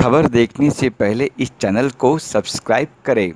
खबर देखने से पहले इस चैनल को सब्सक्राइब करें।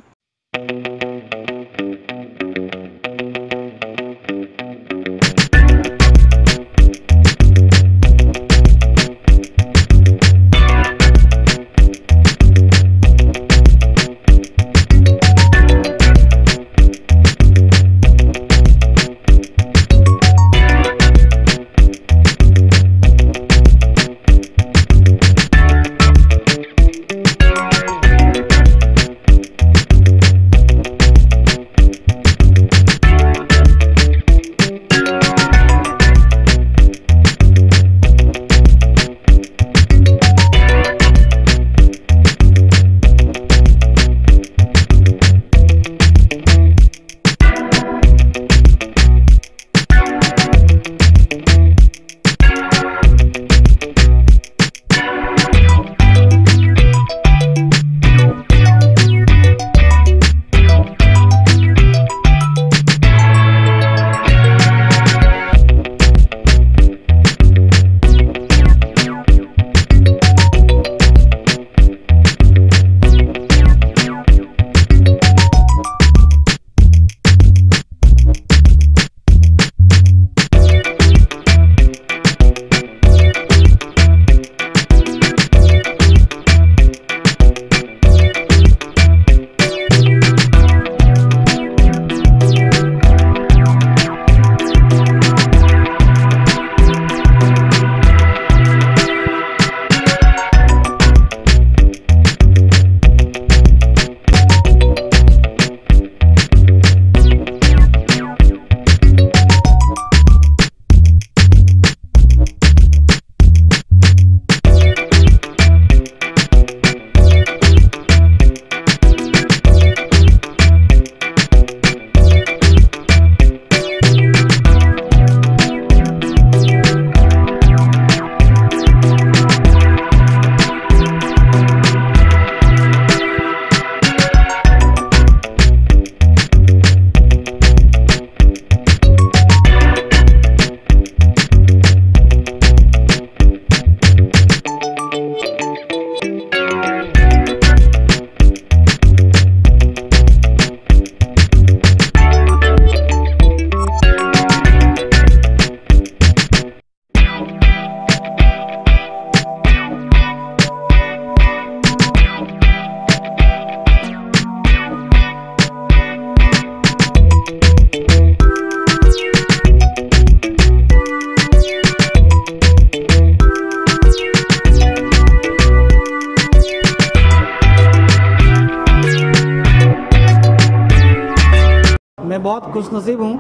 मैं बहुत खुशनसीब हूँ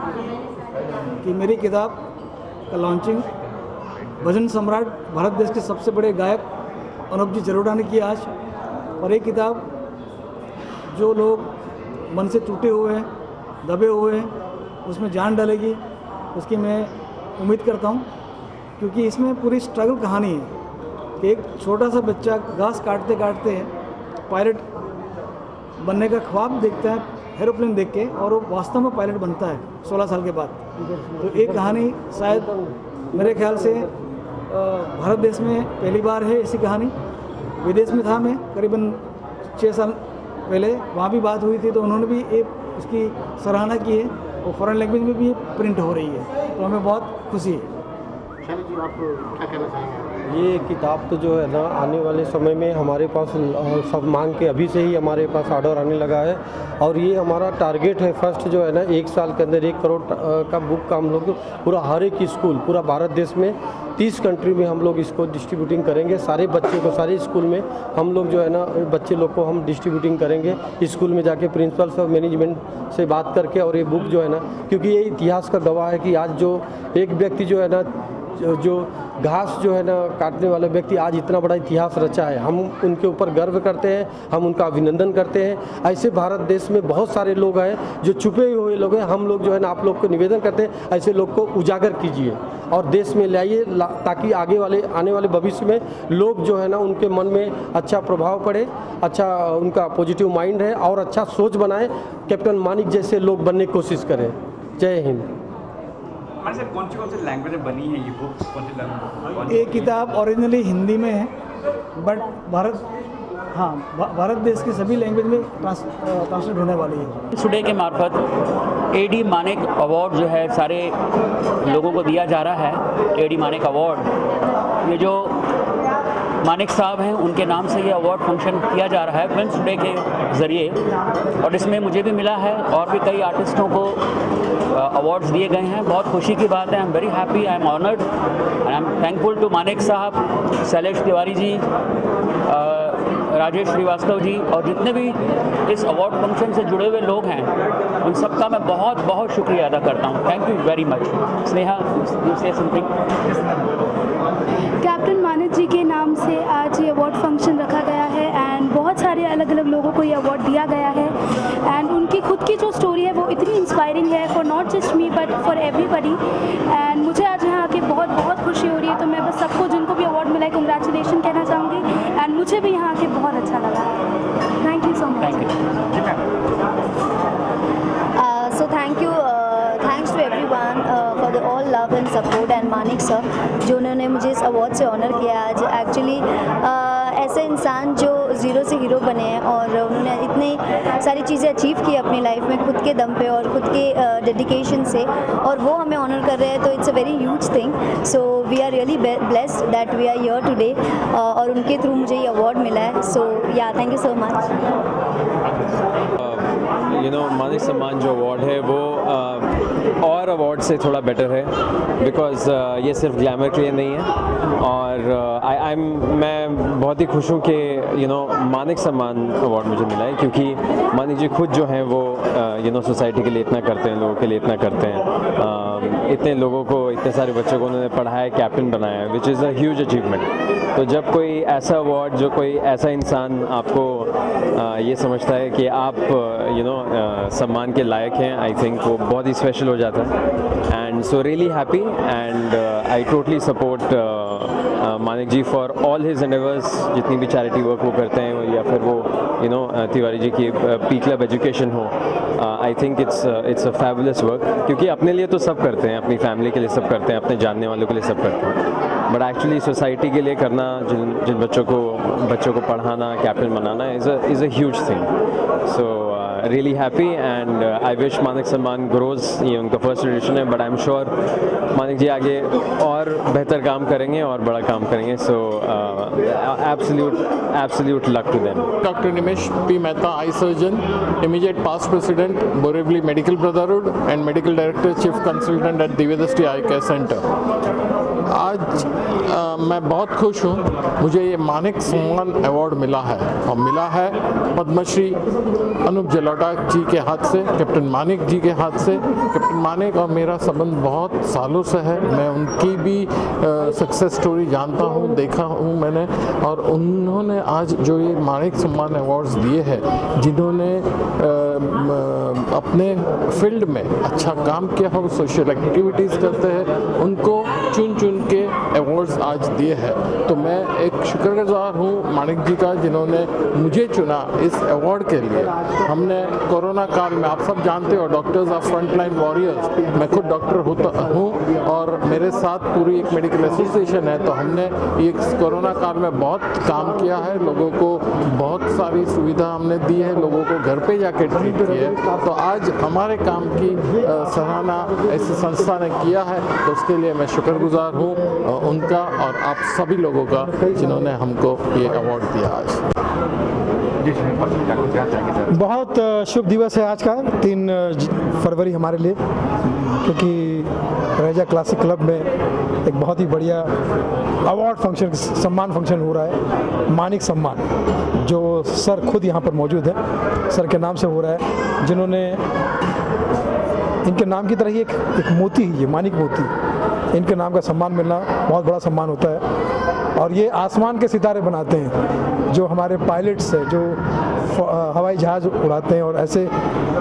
कि मेरी किताब का लॉन्चिंग भजन सम्राट भारत देश के सबसे बड़े गायक अनूप जी जलोटा ने किया आज। और ये किताब जो लोग मन से टूटे हुए हैं, दबे हुए हैं, उसमें जान डालेगी, उसकी मैं उम्मीद करता हूँ। क्योंकि इसमें पूरी स्ट्रगल कहानी है कि एक छोटा सा बच्चा घास काटते काटते पायलट बनने का ख्वाब देखता है एरोप्लेन देख के, और वो वास्तव में पायलट बनता है 16 साल के बाद। तो एक कहानी शायद मेरे ख्याल से भारत देश में पहली बार है ऐसी कहानी। विदेश में था मैं करीबन 6 साल पहले, वहाँ भी बात हुई थी, तो उन्होंने भी एक उसकी सराहना की है और फॉरेन लैंग्वेज में भी प्रिंट हो रही है, तो हमें बहुत खुशी है। जी, आप क्या कहना चाहेंगे? ये किताब तो जो है ना आने वाले समय में हमारे पास सब मांग के अभी से ही हमारे पास ऑर्डर आने लगा है। और ये हमारा टारगेट है फर्स्ट जो है ना 1 साल के अंदर 1 करोड़ का बुक का हम लोग पूरा हर एक स्कूल पूरा भारत देश में 30 कंट्री में हम लोग इसको डिस्ट्रीब्यूटिंग करेंगे। सारे बच्चे को सारे स्कूल में हम लोग जो है ना बच्चे लोग को हम डिस्ट्रीब्यूटिंग करेंगे, स्कूल में जाके प्रिंसिपल्स और मैनेजमेंट से बात करके। और ये बुक जो है ना, क्योंकि ये इतिहास का गवाह है कि आज जो एक व्यक्ति जो है ना जो घास जो है ना काटने वाला व्यक्ति आज इतना बड़ा इतिहास रचा है, हम उनके ऊपर गर्व करते हैं, हम उनका अभिनंदन करते हैं। ऐसे भारत देश में बहुत सारे लोग हैं जो छुपे हुए लोग हैं, हम लोग जो है ना आप लोग को निवेदन करते हैं ऐसे लोग को उजागर कीजिए और देश में लाइए, ताकि आने वाले भविष्य में लोग जो है ना उनके मन में अच्छा प्रभाव पड़े, अच्छा उनका पॉजिटिव माइंड है और अच्छा सोच बनाए, कैप्टन मानिक जैसे लोग बनने की कोशिश करें। जय हिंद। हमारे सर कौन सी लैंग्वेज में बनी है ये बुक? कौन सी लैंग्वेज? ये किताब ओरिजिनली हिंदी में है, बट भारत हाँ भारत देश की सभी लैंग्वेज में ट्रांसलेट होने वाली है। टुडे के मार्फत एडी मानेक अवार्ड जो है सारे लोगों को दिया जा रहा है। एडी मानेक अवार्ड, ये जो मानेक साहब हैं उनके नाम से ये अवार्ड फंक्शन किया जा रहा है फिल्म्स टुडे के ज़रिए, और इसमें मुझे भी मिला है और भी कई आर्टिस्टों को अवार्ड्स दिए गए हैं। बहुत खुशी की बात है। I am very happy, I am honoured and I am thankful to Manek साहब, शैलेश तिवारी जी, राजेश श्रीवास्तव जी और जितने भी इस अवार्ड फंक्शन से जुड़े हुए लोग हैं उन सबका मैं बहुत बहुत शुक्रिया अदा करता हूँ। Thank you very much. Sneha, you say something. Captain Manek ji के नाम से आज ये अवार्ड फंक्शन रखा गया है एंड बहुत सारे अलग अलग लोगों को ये अवार्ड दिया गया है एंड उनकी खुद की जो स्टोरी है वो इतनी इंस्पायरिंग है for not just me but for everybody. And मुझे आज यहाँ आके बहुत बहुत खुशी हो रही है। तो मैं बस सबको जिनको भी अवार्ड मिला है कंग्रेचुलेशन कहना चाहूँगी एंड मुझे भी यहाँ आके बहुत अच्छा लगा। Thank you so much. So thanks to everyone for the all love and support and Manik sir जो उन्होंने मुझे इस अवार्ड से ऑनर किया आज। एक्चुअली ऐसे इंसान जो ज़ीरो से हीरो बने हैं और उन्होंने इतनी सारी चीज़ें अचीव की अपनी लाइफ में खुद के दम पे और खुद के डेडिकेशन से, और वो हमें ऑनर कर रहे हैं तो it's a very huge thing. So we are really blessed that we are here today और उनके थ्रू मुझे ये अवार्ड मिला है। सो या thank you so much. Manik सम्मान जो अवार्ड है वो और अवार्ड से थोड़ा बेटर है बिकॉज़ ये सिर्फ ग्लैमर के लिए नहीं है। और मैं बहुत ही खुश हूँ कि मानिक सम्मान अवार्ड मुझे मिला है क्योंकि मानिक जी खुद जो हैं वो सोसाइटी के लिए इतना करते हैं, लोगों के लिए इतना करते हैं। इतने लोगों को, इतने सारे बच्चों को उन्होंने पढ़ाया, कैप्टन बनाया, which is a huge achievement. तो जब कोई ऐसा अवार्ड, जो कोई ऐसा इंसान आपको ये समझता है कि आप सम्मान के लायक हैं, आई थिंक वो बहुत ही स्पेशल हो जाता है। And so really happy and I totally support Manik ji for all his endeavours. जितनी भी चैरिटी वर्क वो करते हैं या फिर वो तिवारी जी की पी क्लब एजुकेशन हो, I think it's a fabulous work क्योंकि अपने लिए तो सब करते हैं, अपनी फैमिली के लिए सब करते हैं, अपने जानने वालों के लिए सब करते हैं, बट एक्चुअली सोसाइटी के लिए करना, जिन बच्चों को पढ़ाना, कैप्टन बनाना is a huge thing. So really happy and I wish Manik Samman grows. ये उनका फर्स्ट एडिशन है but I am sure Manik ji आगे और बेहतर काम करेंगे और बड़ा काम करेंगे। So absolute luck to them. Doctor Nimesh P Mehta, eye surgeon, immediate past president Borivali medical brotherhood and medical director chief consultant at Divyadrishti eye care centre. आज मैं बहुत खुश हूँ, मुझे ये मानिक सम्मान अवार्ड मिला है और मिला है पद्मश्री अनूप जलोटा जी के हाथ से, कैप्टन मानिक जी के हाथ से। कैप्टन मानिक और मेरा संबंध बहुत सालों से है, मैं उनकी भी सक्सेस स्टोरी जानता हूँ, देखा हूँ मैंने, और उन्होंने आज जो ये मानिक सम्मान अवार्ड्स दिए हैं, जिन्होंने अपने फील्ड में अच्छा काम किया हो, सोशल एक्टिविटीज़ करते हैं, उनको चुन चुन के अवार्ड्स आज दिए हैं। तो मैं एक शुक्रगुजार हूँ मानिक जी का जिन्होंने मुझे चुना इस अवार्ड के लिए। हमने कोरोना काल में, आप सब जानते हो, डॉक्टर्स ऑफ फ्रंटलाइन वॉरियर्स, मैं खुद डॉक्टर होता हूँ और मेरे साथ पूरी एक मेडिकल एसोसिएशन है, तो हमने ये कोरोना काल में बहुत काम किया है, लोगों को बहुत सारी सुविधा हमने दी है, लोगों को घर पे जाके ट्रीट किया है। तो आज हमारे काम की सराहना ऐसी संस्था ने किया है, तो उसके लिए मैं शुक्रगुजार हूँ उनका और आप सभी लोगों का जिन्होंने हमको ये अवार्ड दिया आज। बहुत शुभ दिवस है आज का, 3 फरवरी हमारे लिए, क्योंकि रैजा क्लासिक क्लब में एक बहुत ही बढ़िया अवार्ड फंक्शन, सम्मान फंक्शन हो रहा है, मानिक सम्मान, जो सर खुद यहाँ पर मौजूद है, सर के नाम से हो रहा है, जिन्होंने इनके नाम की तरह ही एक मोती ही है, मानिक मोती, इनके नाम का सम्मान मिलना बहुत बड़ा सम्मान होता है। और ये आसमान के सितारे बनाते हैं, जो हमारे पायलट्स हैं, जो हवाई जहाज़ उड़ाते हैं, और ऐसे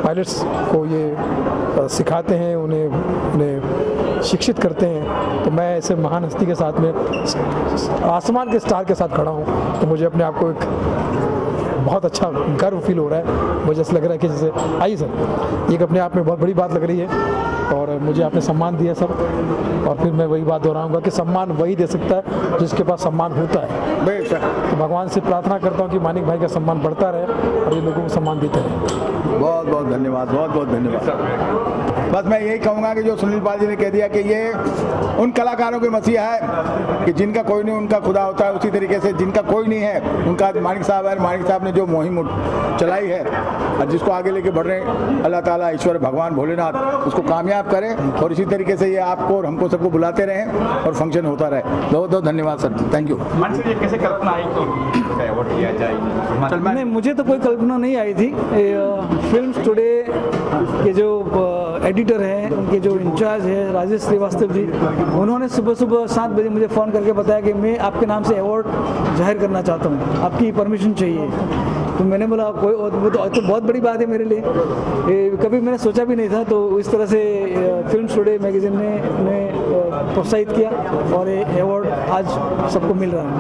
पायलट्स को ये सिखाते हैं, उन्हें शिक्षित करते हैं। तो मैं ऐसे महान हस्ती के साथ में, आसमान के स्टार के साथ खड़ा हूँ, तो मुझे अपने आप को एक बहुत अच्छा गर्व फील हो रहा है। मुझे ऐसा लग रहा है कि जैसे, आइए सर, एक अपने आप में बहुत बड़ी बात लग रही है। और मुझे आपने सम्मान दिया सर, और फिर मैं वही बात दोहराऊंगा कि सम्मान वही दे सकता है जिसके पास सम्मान होता है। बेशक, तो भगवान से प्रार्थना करता हूँ कि मानिक भाई का सम्मान बढ़ता रहे और ये लोगों को सम्मान देते रहे। बहुत बहुत धन्यवाद, बहुत बहुत धन्यवाद। बस मैं यही कहूँगा कि जो सुनील पाल जी ने कह दिया कि ये उन कलाकारों के मसीहा है कि जिनका कोई नहीं उनका खुदा होता है, उसी तरीके से जिनका कोई नहीं है उनका मानिक साहब है। मानिक साहब ने जो मुहिम चलाई है और जिसको आगे लेके बढ़ रहे हैं, अल्लाह ताला ईश्वर भगवान भोलेनाथ उसको कामयाब करे और इसी तरीके से ये आपको और हमको सबको बुलाते रहें और फंक्शन होता रहे। बहुत बहुत धन्यवाद सर, थैंक यू। कैसे कल्पना आई कि अवार्ड दिया जाए? मैंने मुझे तो कोई कल्पना नहीं आई थी। फिल्म्स टुडे के जो एडिटर हैं, उनके जो इंचार्ज है राजेश श्रीवास्तव जी, उन्होंने सुबह सुबह 7 बजे मुझे फ़ोन करके बताया कि मैं आपके नाम से अवार्ड जाहिर करना चाहता हूँ, आपकी परमिशन चाहिए। तो मैंने बोला कोई वो तो बहुत बड़ी बात है मेरे लिए, कभी मैंने सोचा भी नहीं था। तो इस तरह से फिल्म्स टुडे मैगज़ीन ने प्रोत्साहित किया और ये अवार्ड आज सबको मिल रहा है।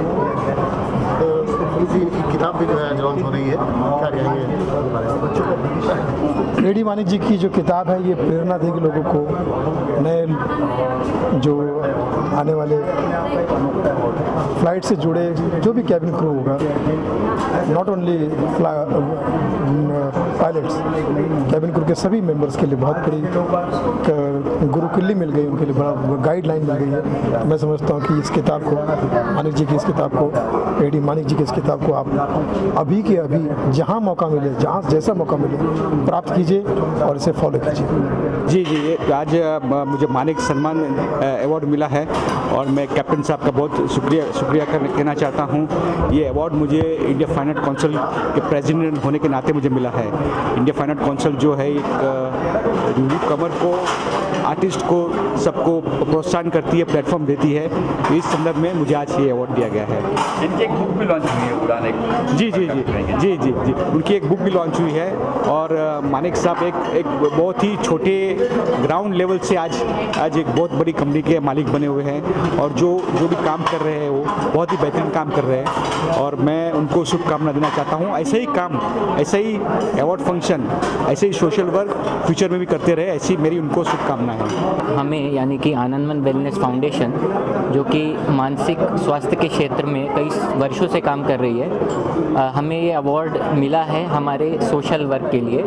किताब भी जो है लॉन्च हो रही है, क्या कहेंगे? एडी मानिक जी की जो किताब है ये प्रेरणा देगी लोगों को, नए जो आने वाले फ्लाइट से जुड़े जो भी कैबिन क्रू होगा, not only pilots, cabin crew के सभी मेंबर्स के लिए बहुत बड़ी गुरुकिल्ली मिल गई, उनके लिए बड़ा गाइडलाइन मिल गई है। मैं समझता हूँ कि इस किताब को, मानिक जी की इस किताब को, एडी मानिक जी की इस किताब को आप अभी के अभी जहाँ मौका मिले, जहाँ जैसा मौका मिले प्राप्त कीजिए और इसे फॉलो कीजिए। जी, ये आज मुझे मानिक सम्मान अवार्ड मिला है और मैं कैप्टन साहब का बहुत शुक्रिया कहना चाहता हूँ। ये अवार्ड मुझे इंडिया फाइन आर्ट काउंसिल के प्रेसिडेंट होने के नाते मुझे मिला है। इंडिया फाइन आर्ट काउंसिल जो है एक न्यू कमर को, आर्टिस्ट को, सबको प्रोत्साहन करती है, प्लेटफॉर्म देती है। तो इस संदर्भ में मुझे आज ये अवार्ड दिया गया है। इनकी एक बुक भी लॉन्च हुई है, उड़ान एक। जी, उनकी एक बुक भी लॉन्च हुई है और मानिक साहब एक बहुत ही छोटे ग्राउंड लेवल से आज एक बहुत बड़ी कंपनी के मालिक बने हुए हैं और जो भी काम कर रहे हैं वो बहुत ही बेहतरीन काम कर रहे हैं और मैं उनको शुभकामना देना चाहता हूँ। ऐसे ही काम, ऐसे ही अवार्ड फंक्शन, ऐसे ही सोशल वर्क फ्यूचर में भी करते रहे, ऐसी मेरी उनको शुभकामना है। हमें यानी कि आनंदवन वेलनेस फाउंडेशन जो कि मानसिक स्वास्थ्य के क्षेत्र में कई वर्षों से काम कर रही है, हमें ये अवार्ड मिला है हमारे सोशल वर्क के लिए,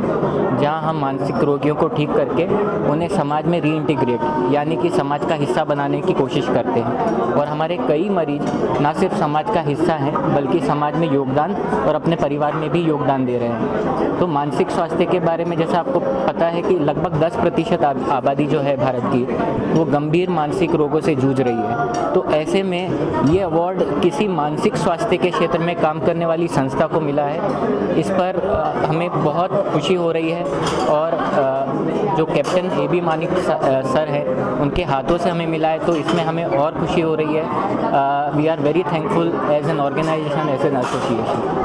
जहां हम मानसिक रोगियों को ठीक करके उन्हें समाज में रीइंटीग्रेट यानी कि समाज का हिस्सा बनाने की कोशिश करते हैं। और हमारे कई मरीज ना सिर्फ समाज का हिस्सा हैं बल्कि समाज में योगदान और अपने परिवार में भी योगदान दे रहे हैं। तो मानसिक स्वास्थ्य के बारे में जैसा आपको पता है कि लगभग 10% आबादी जो है भारत की वो गंभीर मानसिक रोगों से जूझ रही है। तो ऐसे में ये अवार्ड किसी मानसिक स्वास्थ्य के क्षेत्र में काम करने वाली संस्था को मिला है, इस पर हमें बहुत खुशी हो रही है। और जो कैप्टन एबी मानिक सर हैं उनके हाथों से हमें मिला है, तो इसमें हमें और खुशी हो रही है। We are very thankful as an organisation, as an association.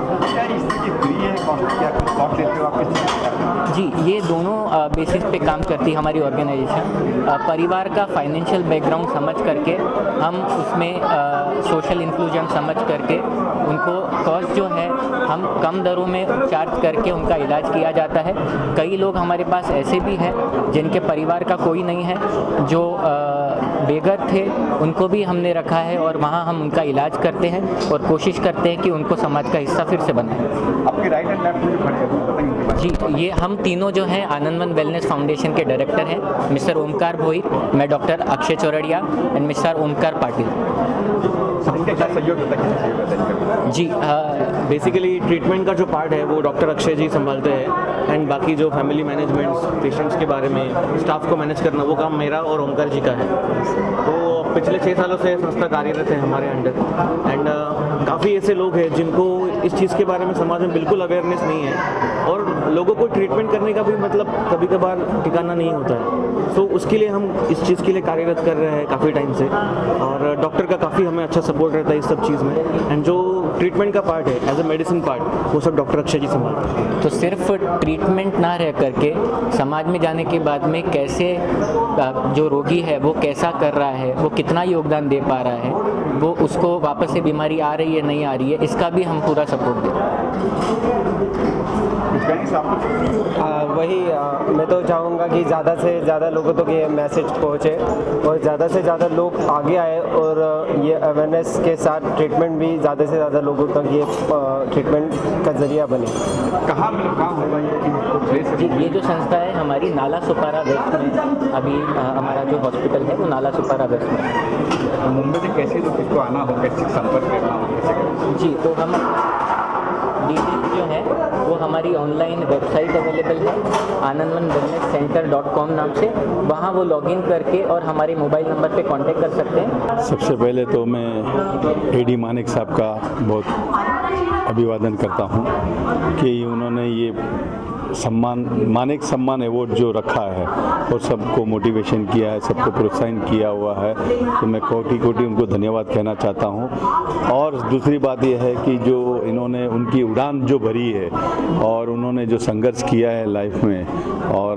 जी, ये दोनों बेसिस पे काम करती है हमारी ऑर्गेनाइजेशन। परिवार का फाइनेंशियल बैकग्राउंड समझ करके हम उसमें सोशल इंक्लूजन समझ करके उनको कॉस्ट जो है हम कम दरों में चार्ज करके उनका इलाज किया जाता है। कई लोग हमारे पास ऐसे भी हैं जिनके परिवार का कोई नहीं है, जो बेघर थे, उनको भी हमने रखा है और वहाँ हम उनका इलाज करते हैं और कोशिश करते हैं कि उनको समाज का हिस्सा फिर से बनाएं। आपके राइट एंड लेफ्ट में खड़े हैं जी, ये हम तीनों जो हैं आनंदवन वेलनेस फाउंडेशन के डायरेक्टर हैं, मिस्टर ओमकार भोई, मैं doctor Akshay Chordia and mister Omkar Patil. जी, बेसिकली ट्रीटमेंट का जो पार्ट है वो डॉक्टर अक्षय जी संभालते हैं एंड बाकी जो फैमिली मैनेजमेंट, पेशेंट्स के बारे में, स्टाफ को मैनेज करना, वो काम मेरा और ओमकार जी का है। तो पिछले 6 सालों से संस्था कार्यरत है हमारे अंडर एंड काफ़ी ऐसे लोग हैं जिनको इस चीज़ के बारे में समाज में बिल्कुल अवेयरनेस नहीं है और लोगों को ट्रीटमेंट करने का भी मतलब कभी कभार ठिकाना नहीं होता है। तो उसके लिए हम इस चीज़ के लिए कार्यरत कर रहे हैं काफ़ी टाइम से और डॉक्टर का काफ़ी हमें अच्छा सपोर्ट रहता है इस सब चीज़ में एंड जो ट्रीटमेंट का पार्ट है एज ए मेडिसिन पार्ट वो सब डॉक्टर अक्षय जी संभालते हैं। तो सिर्फ ट्रीटमेंट ना रह करके समाज में जाने के बाद में कैसे जो रोगी है वो कैसा कर रहा है, वो कितना योगदान दे पा रहा है, वो उसको वापस से बीमारी आ रही है नहीं आ रही है, इसका भी हम पूरा सपोर्ट दें। कहें साहब? वही मैं तो चाहूँगा कि ज़्यादा से ज़्यादा लोगों तक ये मैसेज पहुँचे और ज़्यादा से ज़्यादा लोग आगे आए और ये अवेयरनेस के साथ ट्रीटमेंट भी ज़्यादा से ज़्यादा लोगों तक ये ट्रीटमेंट का ज़रिया बने। कहाँ होगा जी, ये जो संस्था है हमारी नाला सुपारा वेस्ट में, अभी हमारा जो हॉस्पिटल है वो नाला सुपारा वेस्ट में। मुंबई से कैसे लोग इसको आना हो, कैसे संपर्क करना हो? जी, तो हम डिटेल्स जो है वो हमारी ऑनलाइन वेबसाइट अवेलेबल है anandwanwellnesscenter.com नाम से, वहाँ वो लॉगिन करके और हमारे मोबाइल नंबर पे कांटेक्ट कर सकते हैं। सबसे पहले तो मैं एडी मानिक साहब का बहुत अभिवादन करता हूँ कि उन्होंने ये मानिक सम्मान अवार्ड जो रखा है और सबको मोटिवेशन किया है, सबको प्रोत्साहन किया हुआ है, तो मैं कोटि कोटि उनको धन्यवाद कहना चाहता हूँ। और दूसरी बात यह है कि जो इन्होंने उनकी उड़ान जो भरी है और उन्होंने जो संघर्ष किया है लाइफ में और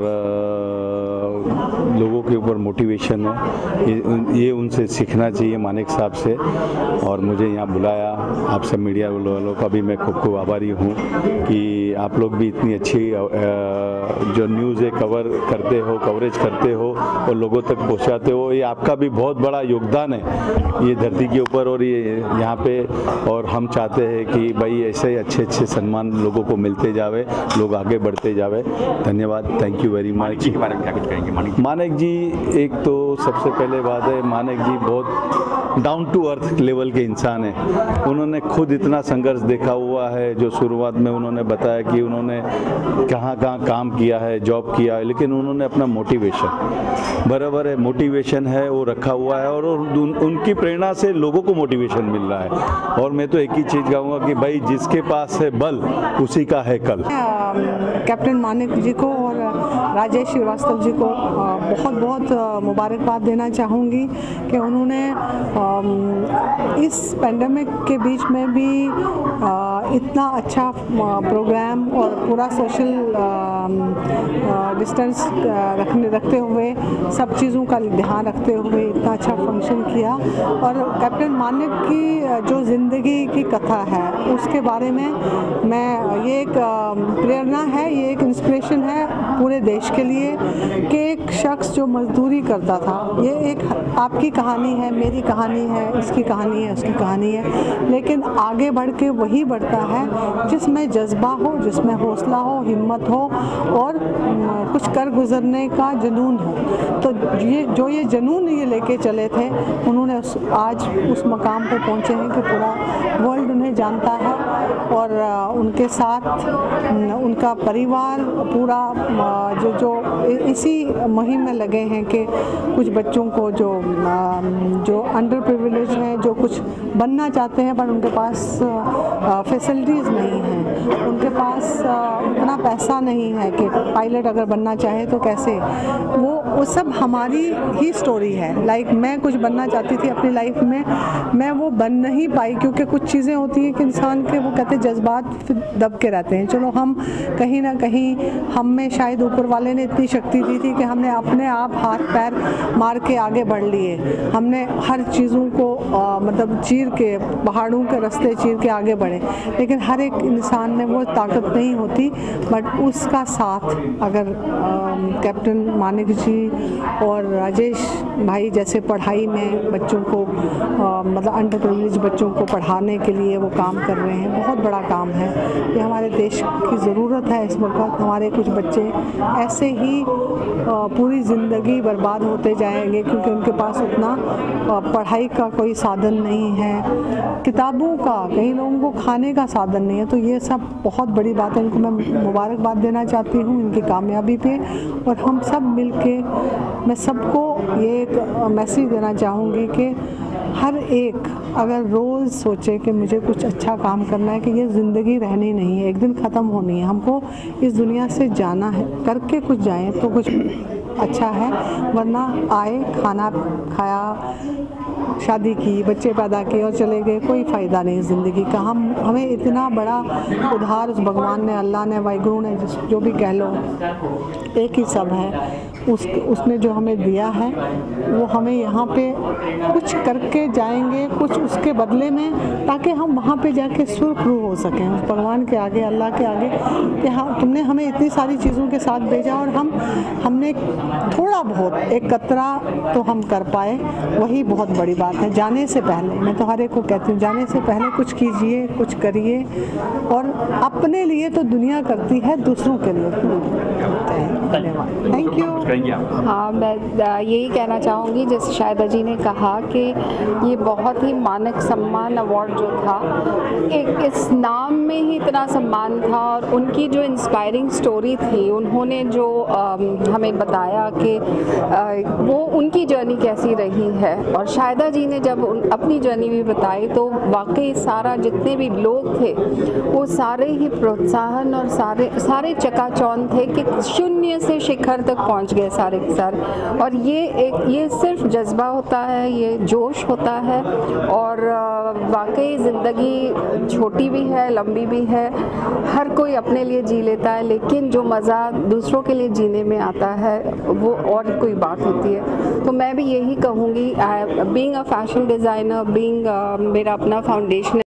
लोगों के ऊपर मोटिवेशन है, ये उनसे सीखना चाहिए मानिक साहब से। और मुझे यहाँ बुलाया, आप सब मीडिया वालों का भी मैं खूब आभारी हूँ कि आप लोग भी इतनी अच्छी जो न्यूज़ है कवरेज करते हो और लोगों तक पहुँचाते हो। ये आपका भी बहुत बड़ा योगदान है ये धरती के ऊपर और ये यहाँ पे। और हम चाहते हैं कि भाई ऐसे ही अच्छे सम्मान लोगों को मिलते जावे, लोग आगे बढ़ते जावे। धन्यवाद, thank you very much. Manik ji के बारे में क्या कुछ कहेंगे? मानिक जी, एक तो सबसे पहले बात है, मानिक जी बहुत डाउन टू अर्थ लेवल के इंसान हैं। उन्होंने खुद इतना संघर्ष देखा हुआ है, जो शुरुआत में उन्होंने बताया कि उन्होंने कहाँ काम किया है, जॉब किया है, लेकिन उन्होंने अपना मोटिवेशन बराबर है, मोटिवेशन है वो रखा हुआ है और उनकी प्रेरणा से लोगों को मोटिवेशन मिल रहा है। और मैं तो एक ही चीज़ कहूँगा कि भाई जिसके पास है बल उसी का है कल। कैप्टन मानिक जी को और राजेश श्रीवास्तव जी को बहुत बहुत मुबारकबाद देना चाहूँगी कि उन्होंने इस पेंडेमिक के बीच में भी इतना अच्छा प्रोग्राम और पूरा सोशल डिस्टेंस रखते हुए, सब चीज़ों का ध्यान रखते हुए इतना अच्छा फंक्शन किया। और कैप्टन मानिक की जो ज़िंदगी की कथा है उसके बारे में ये एक प्रेरणा है, ये एक इंस्पिरेशन है पूरे देश के लिए कि एक शख्स जो मजदूरी करता था, ये एक आपकी कहानी है, मेरी कहानी है, इसकी कहानी है, उसकी कहानी है, लेकिन आगे बढ़ के वही बढ़ता है जिसमें जज्बा हो, जिसमें हौसला हो, हिम्मत हो और कुछ कर गुजरने का जुनून हो। तो ये जुनून ये लेके चले थे, उन्होंने आज उस मकाम पे पहुँचे हैं कि पूरा वर्ल्ड उन्हें जानता है और उनके साथ उनका परिवार पूरा जो इसी मुहिम में लगे हैं कि कुछ बच्चों को जो अंडर प्रिविलेज हैं, जो कुछ बनना चाहते हैं पर उनके पास फैसिलिटीज़ नहीं हैं, उनके पास उतना पैसा नहीं है कि पायलट अगर बनना चाहे तो कैसे, वो सब हमारी ही स्टोरी है। लाइक मैं कुछ बनना चाहती थी अपनी लाइफ में, मैं वो बन नहीं पाई क्योंकि कुछ चीज़ें होती हैं कि इंसान के वो कहते जज्बात दब के रहते हैं। चलो हम कहीं ना कहीं हम में शायद ऊपर वाले ने इतनी शक्ति दी थी कि हमने अपने आप हाथ पैर मार के आगे बढ़ लिए, हमने हर चीज़ों को मतलब चीर के, पहाड़ों के रास्ते चीर के आगे बढ़े, लेकिन हर एक इंसान में वो ताकत नहीं होती। बट उसका साथ अगर कैप्टन मानिक जी और राजेश भाई जैसे पढ़ाई में बच्चों को मतलब अंडर प्रिविलेज बच्चों को पढ़ाने के लिए वो काम कर रहे हैं, बहुत बड़ा काम है। ये हमारे देश की ज़रूरत है इस वक्त। हमारे कुछ बच्चे ऐसे ही पूरी ज़िंदगी बर्बाद होते जाएंगे क्योंकि उनके पास उतना पढ़ाई का कोई साधन नहीं है, किताबों का, कई लोगों को खाने का साधन नहीं है। तो ये सब बहुत बड़ी बात है, इनको मैं मुबारकबाद देना चाहती हूँ इनकी कामयाबी पे। और हम सब मिल के मैं सबको ये एक मैसेज देना चाहूँगी कि हर एक अगर रोज़ सोचे कि मुझे कुछ अच्छा काम करना है, कि ये ज़िंदगी रहनी नहीं है, एक दिन ख़त्म होनी है, हमको इस दुनिया से जाना है, करके कुछ जाएं तो कुछ अच्छा है, वरना आए, खाना खाया, शादी की, बच्चे पैदा किए और चले गए, कोई फ़ायदा नहीं ज़िंदगी का। हमें इतना बड़ा उधार उस भगवान ने, अल्लाह ने, वाहिगुरु ने, जो भी कह लो, एक ही सब है, उसने जो हमें दिया है वो हमें यहाँ पे कुछ करके जाएंगे, कुछ उसके बदले में, ताकि हम वहाँ पे जाके सुरखरू हो सकें उस भगवान के आगे, अल्लाह के आगे कि हाँ तुमने हमें इतनी सारी चीज़ों के साथ भेजा और हमने थोड़ा बहुत एक कतरा तो हम कर पाए, वही बहुत बड़ी बात है। जाने से पहले मैं तो हर एक को कहती हूँ, जाने से पहले कुछ कीजिए, कुछ करिए, और अपने लिए तो दुनिया करती है, दूसरों के लिए धन्यवाद। Thank you. हाँ, मैं यही कहना चाहूँगी जैसे शाहिदा जी ने कहा कि ये बहुत ही मानक सम्मान अवार्ड जो था, एक इस नाम में ही इतना सम्मान था, और उनकी जो इंस्पायरिंग स्टोरी थी, उन्होंने जो हमें बताया कि वो उनकी जर्नी कैसी रही है, और शाहिदा जी ने जब अपनी जर्नी भी बताई तो वाकई सारा जितने भी लोग थे वो सारे ही प्रोत्साहन और सारे चकाचौंध थे कि शून्य से शिखर तक पहुंच गए सारे के सारे। और ये सिर्फ जज्बा होता है, ये जोश होता है, और वाकई ज़िंदगी छोटी भी है, लंबी भी है, हर कोई अपने लिए जी लेता है, लेकिन जो मज़ा दूसरों के लिए जीने में आता है वो और कोई बात होती है। तो मैं भी यही कहूँगी, being a fashion designer, being मेरा अपना फाउंडेशन